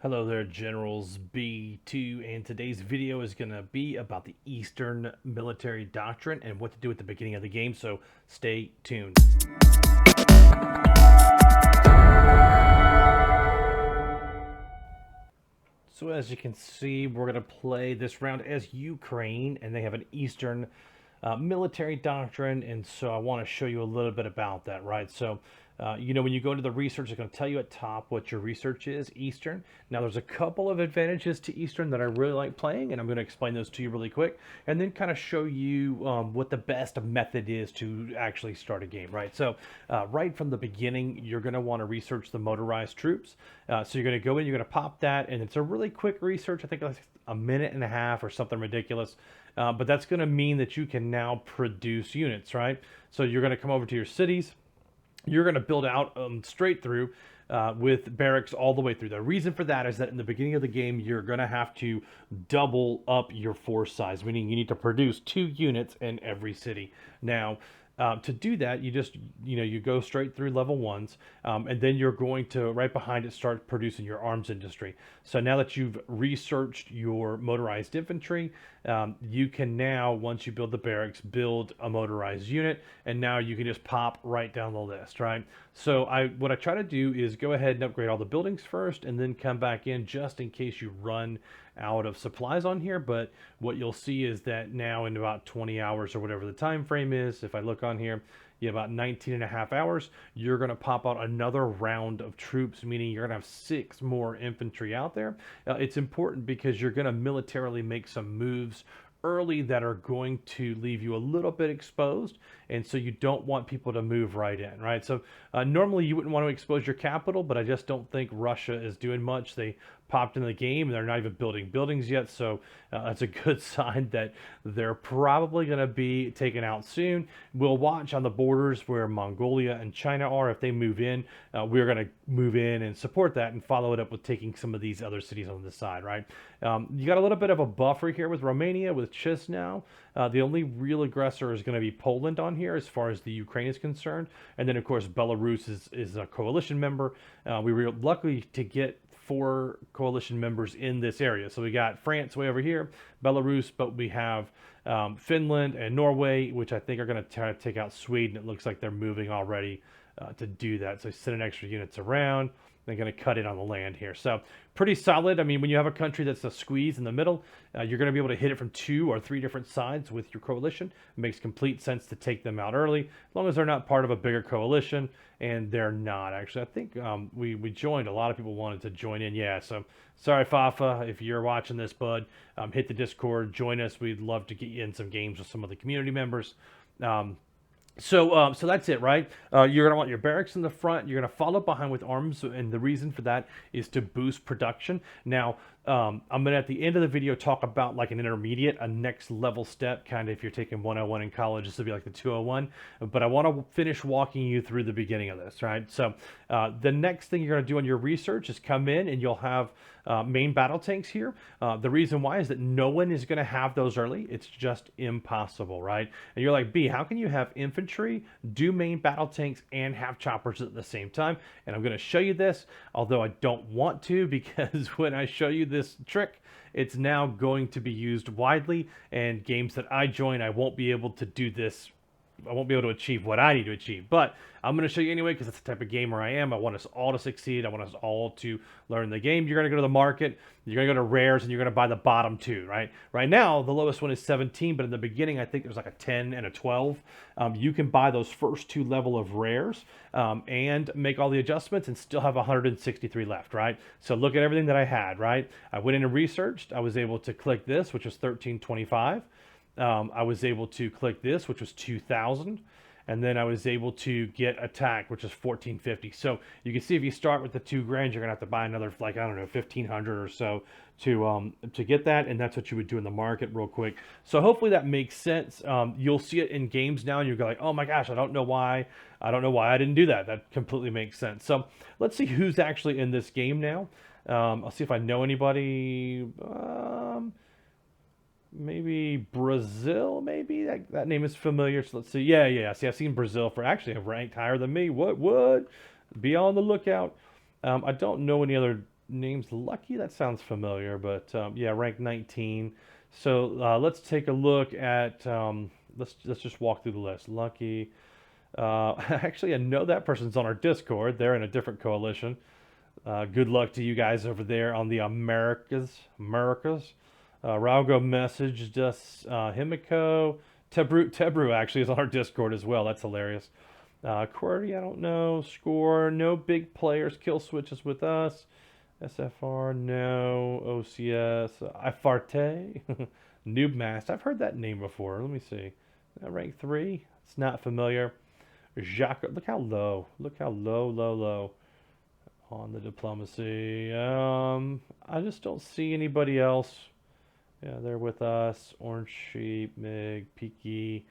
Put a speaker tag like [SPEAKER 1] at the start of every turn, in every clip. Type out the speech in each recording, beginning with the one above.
[SPEAKER 1] Hello there, Generals B2, and today's video is going to be about the Eastern military doctrine and what to do at the beginning of the game, so stay tuned. So as you can see, we're going to play this round as Ukraine, and they have an Eastern military doctrine, and so I want to show you a little bit about that, right? So, when you go into the research, it's going to tell you at top what your research is, Eastern. Now, there's a couple of advantages to Eastern that I really like playing, and I'm going to explain those to you really quick, and then kind of show you what the best method is to actually start a game, right? So, right from the beginning, you're going to want to research the motorized troops. So you're going to go in, you're going to pop that, and it's a really quick research. I think like a minute and a half or something ridiculous. But that's going to mean that you can now produce units, right? So you're going to come over to your cities. You're going to build out straight through with barracks all the way through. The reason for that is that in the beginning of the game, you're going to have to double up your force size, meaning you need to produce 2 units in every city. Now, to do that, you go straight through level ones, and then you're going to, right behind it, start producing your arms industry. So now that you've researched your motorized infantry, you can now, once you build the barracks, build a motorized unit, and now you can just pop right down the list, right? So what I try to do is go ahead and upgrade all the buildings first, and then come back in just in case you run out of supplies on here. But what you'll see is that now in about 20 hours or whatever the time frame is, if I look on here, about 19 and a half hours, you're going to pop out another round of troops, meaning you're going to have 6 more infantry out there. It's important because you're going to militarily make some moves early that are going to leave you a little bit exposed, and so you don't want people to move right in, right? So normally you wouldn't want to expose your capital, but I just don't think Russia is doing much. They popped in the game and they're not even building buildings yet, so that's a good sign that they're probably going to be taken out soon. We'll watch on the borders where Mongolia and China are. If they move in, we're going to move in and support that and follow it up with taking some of these other cities on the side, right? You got a little bit of a buffer here with Romania, with Chisinau. The only real aggressor is going to be Poland on here as far as the Ukraine is concerned. And then, of course, Belarus is a coalition member. We were lucky to get 4 coalition members in this area. So we got France way over here, Belarus, but we have Finland and Norway, which I think are going to try to take out Sweden. It looks like they're moving already to do that. So sending extra units around. They're going to cut in on the land here. So pretty solid. I mean, when you have a country that's a squeeze in the middle, you're going to be able to hit it from 2 or 3 different sides with your coalition. It makes complete sense to take them out early, as long as they're not part of a bigger coalition, and they're not. Actually, I think we joined. A lot of people wanted to join in. Yeah, so sorry, Fafa, if you're watching this, bud, hit the Discord, join us. We'd love to get you in some games with some of the community members. So that's it, right? You're going to want your barracks in the front. You're going to follow behind with arms, and the reason for that is to boost production. Now, I'm going to, at the end of the video, talk about like an intermediate, a next level step, kind of if you're taking 101 in college, this would be like the 201. But I want to finish walking you through the beginning of this, right? So the next thing you're going to do on your research is come in and you'll have main battle tanks here. The reason why is that no one is going to have those early. It's just impossible, right? And you're like, B, how can you have infantry, do main battle tanks, and have choppers at the same time? And I'm going to show you this, although I don't want to, because when I show you this trick, it's now going to be used widely, and games that I join, I won't be able to do this. I won't be able to achieve what I need to achieve, but I'm going to show you anyway because that's the type of gamer I am. I want us all to succeed. I want us all to learn the game. You're going to go to the market, you're going to go to rares, and you're going to buy the bottom 2, right? Right now, the lowest one is 17, but in the beginning, I think there's like a 10 and a 12. You can buy those first 2 level of rares and make all the adjustments and still have 163 left, right? So look at everything that I had, right? I went in and researched. I was able to click this, which was 1325. I was able to click this, which was 2,000, and then I was able to get attack, which is 1,450. So you can see if you start with the $2,000, you're gonna have to buy another, like, I don't know, 1,500 or so to get that, and that's what you would do in the market real quick. So hopefully that makes sense. You'll see it in games now, and you'll go like, oh my gosh, I don't know why I didn't do that. That completely makes sense. So let's see who's actually in this game now. I'll see if I know anybody. Maybe Brazil, maybe that name is familiar. So let's see. Yeah. See, I've seen Brazil for actually ranked higher than me. What would be on the lookout? I don't know any other name's Lucky. That sounds familiar, but yeah, rank 19. So let's take a look at let's just walk through the list. Lucky. Actually, I know that person's on our Discord. They're in a different coalition. Good luck to you guys over there on the Americas. Americas. Raugo messaged us. Himiko. Tebru actually is on our Discord as well. That's hilarious. QWERTY, I don't know. Score, no big players. Kill switches with us. SFR, no. OCS. Ifarte. Noobmast. I've heard that name before. Let me see. Rank 3. It's not familiar. Jacques. Look how low. Look how low on the diplomacy. I just don't see anybody else. Yeah, they're with us. Orange Sheep, Mig, Peaky.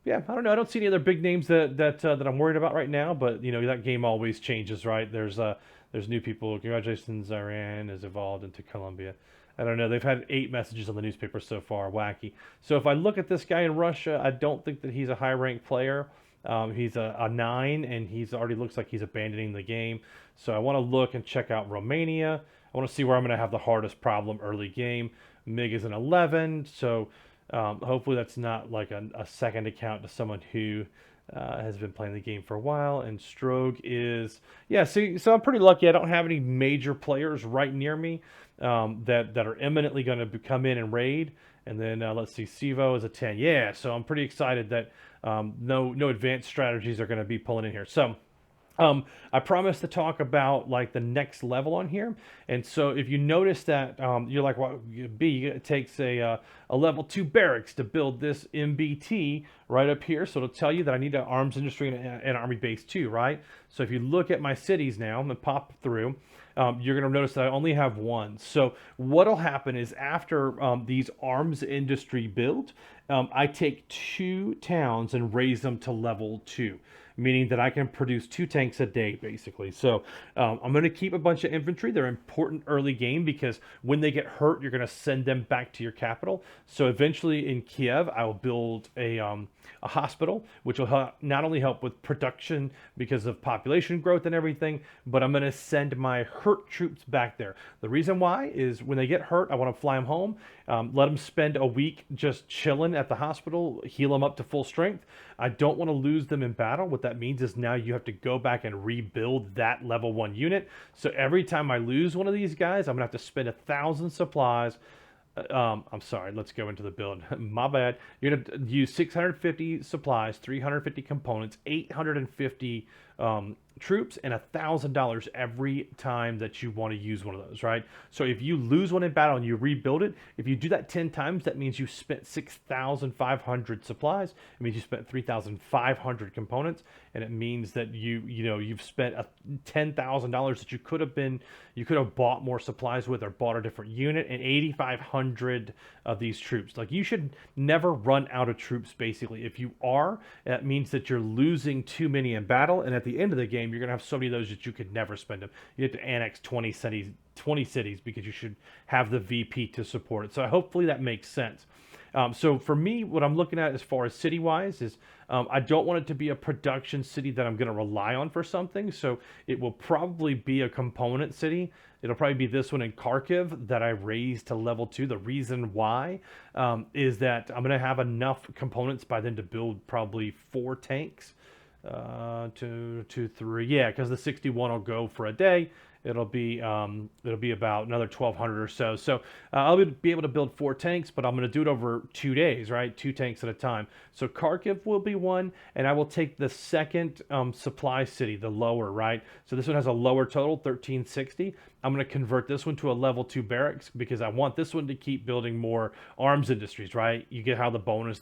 [SPEAKER 1] Yeah, I don't know. I don't see any other big names that I'm worried about right now. But you know that game always changes, right? There's new people. Congratulations, Iran has evolved into Colombia. I don't know. They've had 8 messages on the newspaper so far. Wacky. So if I look at this guy in Russia, I don't think that he's a high ranked player. He's a 9, and he's already looks like he's abandoning the game. So I want to look and check out Romania. I want to see where I'm going to have the hardest problem early game. MiG is an 11, so hopefully that's not like a second account to someone who has been playing the game for a while. And Strogue is, yeah, so I'm pretty lucky. I don't have any major players right near me that are imminently going to come in and raid. And then let's see, Sivo is a 10. Yeah, so I'm pretty excited that no advanced strategies are going to be pulling in here. So I promised to talk about like the next level on here, and so if you notice that you're like, well, B, it takes a level 2 barracks to build this MBT right up here, so it'll tell you that I need an arms industry and an army base too, right? So if you look at my cities now and pop through, you're going to notice that I only have one. So what'll happen is after these arms industry build, I take 2 towns and raise them to level 2. Meaning that I can produce 2 tanks a day, basically. So I'm going to keep a bunch of infantry. They're important early game because when they get hurt, you're going to send them back to your capital. So eventually in Kiev, I will build a hospital, which will not only help with production because of population growth and everything, but I'm going to send my hurt troops back there. The reason why is when they get hurt, I want to fly them home, let them spend a week just chilling at the hospital, heal them up to full strength. I don't want to lose them in battle. What that means is now you have to go back and rebuild that level 1 unit. So every time I lose one of these guys, I'm going to have to spend 1,000 supplies. I'm sorry, let's go into the build. My bad. You're going to use 650 supplies, 350 components, 850 troops, and $1,000 every time that you want to use one of those, right? So if you lose one in battle and you rebuild it, if you do that 10 times, that means you spent 6,500 supplies. It means you spent 3,500 components, and it means that you've spent $10,000 that you could have bought more supplies with or bought a different unit, and 8,500 of these troops. Like, you should never run out of troops, basically. If you are, that means that you're losing too many in battle, and at the end of the game, you're going to have so many of those that you could never spend them. You have to annex 20 cities because you should have the VP to support it. So hopefully that makes sense. So for me, what I'm looking at as far as city-wise is I don't want it to be a production city that I'm going to rely on for something. So it will probably be a component city. It'll probably be this one in Kharkiv that I raised to level 2. The reason why is that I'm going to have enough components by then to build probably 4 tanks. 2, 3, yeah, because the 61 will go for a day. It'll be about another 1,200 or so. So I'll be able to build 4 tanks, but I'm going to do it over 2 days, right? 2 tanks at a time. So Kharkiv will be one, and I will take the second supply city, the lower, right? So this one has a lower total, 1,360. I'm going to convert this one to a level 2 barracks because I want this one to keep building more arms industries, right? You get how the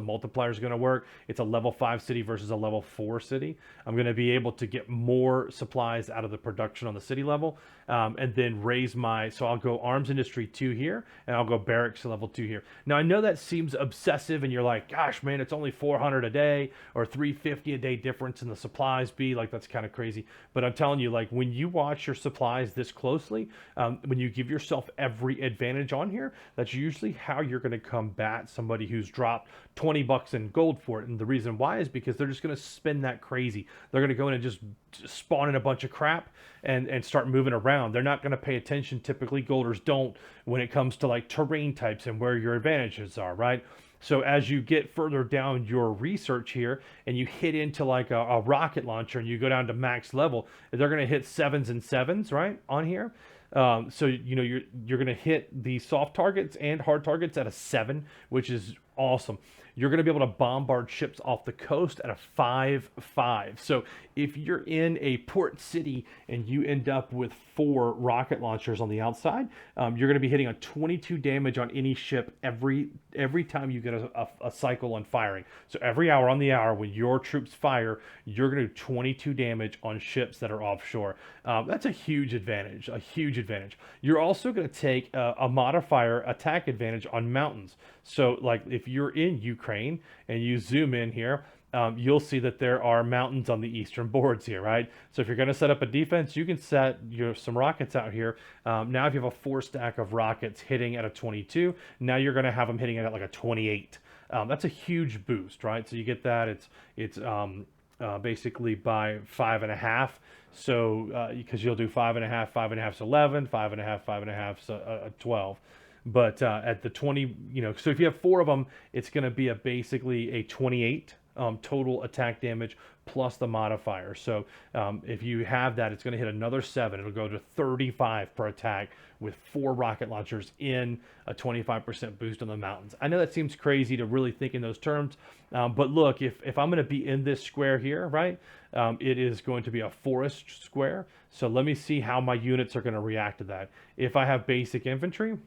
[SPEAKER 1] multiplier is going to work. It's a level 5 city versus a level 4 city. I'm going to be able to get more supplies out of the production on the city level, and then raise so I'll go arms industry 2 here, and I'll go barracks level 2 here. Now, I know that seems obsessive, and you're like, gosh, man, it's only 400 a day or 350 a day difference in the supplies. Like, that's kind of crazy. But I'm telling you, like, when you watch your supplies this closely, usually, when you give yourself every advantage on here, that's usually how you're going to combat somebody who's dropped 20 bucks in gold for it. And the reason why is because they're just going to spend that crazy. They're going to go in and just spawn in a bunch of crap and start moving around. They're not going to pay attention. Typically, golders don't when it comes to like terrain types and where your advantages are, right? So as you get further down your research here and you hit into like a rocket launcher and you go down to max level, they're going to hit 7s and 7s, right, on here. So you know you're going to hit the soft targets and hard targets at a 7, which is awesome. You're going to be able to bombard ships off the coast at a 5-5. So if you're in a port city and you end up with 4 rocket launchers on the outside, you're going to be hitting a 22 damage on any ship every time you get a cycle on firing. So every hour on the hour when your troops fire, you're going to do 22 damage on ships that are offshore. That's a huge advantage, a huge advantage. You're also going to take a modifier attack advantage on mountains. So like if you're in Ukraine and you zoom in here, you'll see that there are mountains on the eastern boards here, right? So if you're going to set up a defense, you can set some rockets out here. Now if you have a 4 stack of rockets hitting at a 22, now you're going to have them hitting at like a 28. That's a huge boost, right? So you get that. It's basically by 5.5. So because you'll do 5.5, 5.5 is 11, 5.5, 5.5 is 12. But at the 20, so if you have 4 of them, it's going to be basically a 28 total attack damage plus the modifier. So if you have that, it's going to hit another 7. It'll go to 35 per attack with 4 rocket launchers in a 25% boost on the mountains. I know that seems crazy to really think in those terms, but look, if I'm going to be in this square here, right, it is going to be a forest square. So let me see how my units are going to react to that. If I have basic infantry,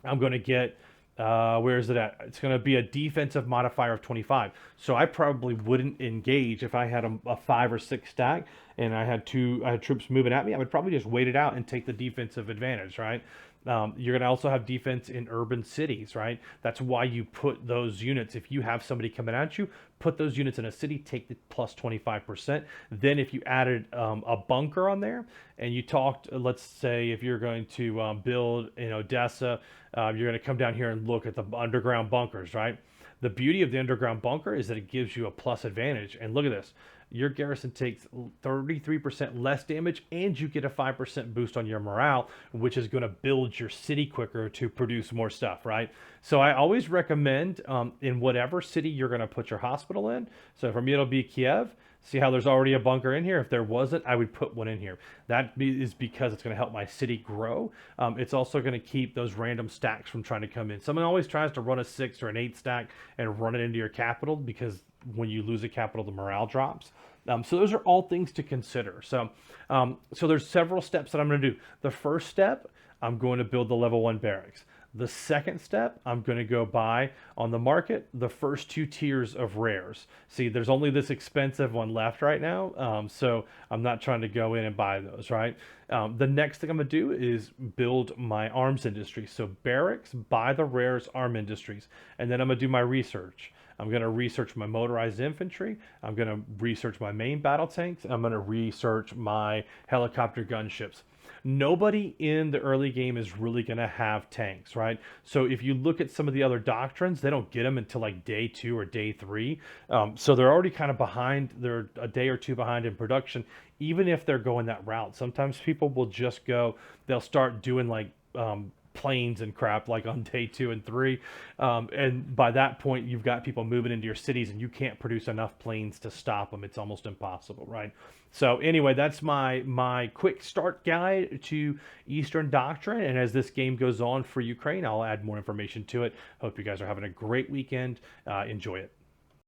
[SPEAKER 1] I'm going to get, where is it at? It's going to be a defensive modifier of 25. So I probably wouldn't engage if I had a 5 or 6 stack and I had troops moving at me. I would probably just wait it out and take the defensive advantage, right? You're going to also have defense in urban cities, right? That's why you put those units. If you have somebody coming at you, put those units in a city, take the plus 25%. Then if you added a bunker on there and you talked, let's say if you're going to build in Odessa, you're going to come down here and look at the underground bunkers, right? The beauty of the underground bunker is that it gives you a plus advantage. And look at this. Your garrison takes 33% less damage and you get a 5% boost on your morale, which is going to build your city quicker to produce more stuff, right? So I always recommend in whatever city you're going to put your hospital in. So for me, it'll be Kiev. See how there's already a bunker in here? If there wasn't, I would put one in here. That is because it's going to help my city grow. It's also going to keep those random stacks from trying to come in. Someone always tries to run a 6 or an 8 stack and run it into your capital because when you lose a capital, the morale drops. So those are all things to consider. So there's several steps that I'm going to do. The first step, I'm going to build the level 1 barracks. The second step, I'm going to go buy on the market the first 2 tiers of rares. See, there's only this expensive one left right now, so I'm not trying to go in and buy those, right? The next thing I'm going to do is build my arms industry. So barracks, buy the rares, arm industries, and then I'm going to do my research. I'm going to research my motorized infantry. I'm going to research my main battle tanks. I'm going to research my helicopter gunships. Nobody in the early game is really going to have tanks, right? So if you look at some of the other doctrines, they don't get them until like day 2 or day 3. So they're already kind of behind. They're a day or 2 behind in production, even if they're going that route. Sometimes people will just go, they'll start doing like planes and crap like on day 2 and 3. And by that point, you've got people moving into your cities and you can't produce enough planes to stop them. It's almost impossible, right? So anyway, that's my quick start guide to Eastern Doctrine. And as this game goes on for Ukraine, I'll add more information to it. Hope you guys are having a great weekend. Enjoy it.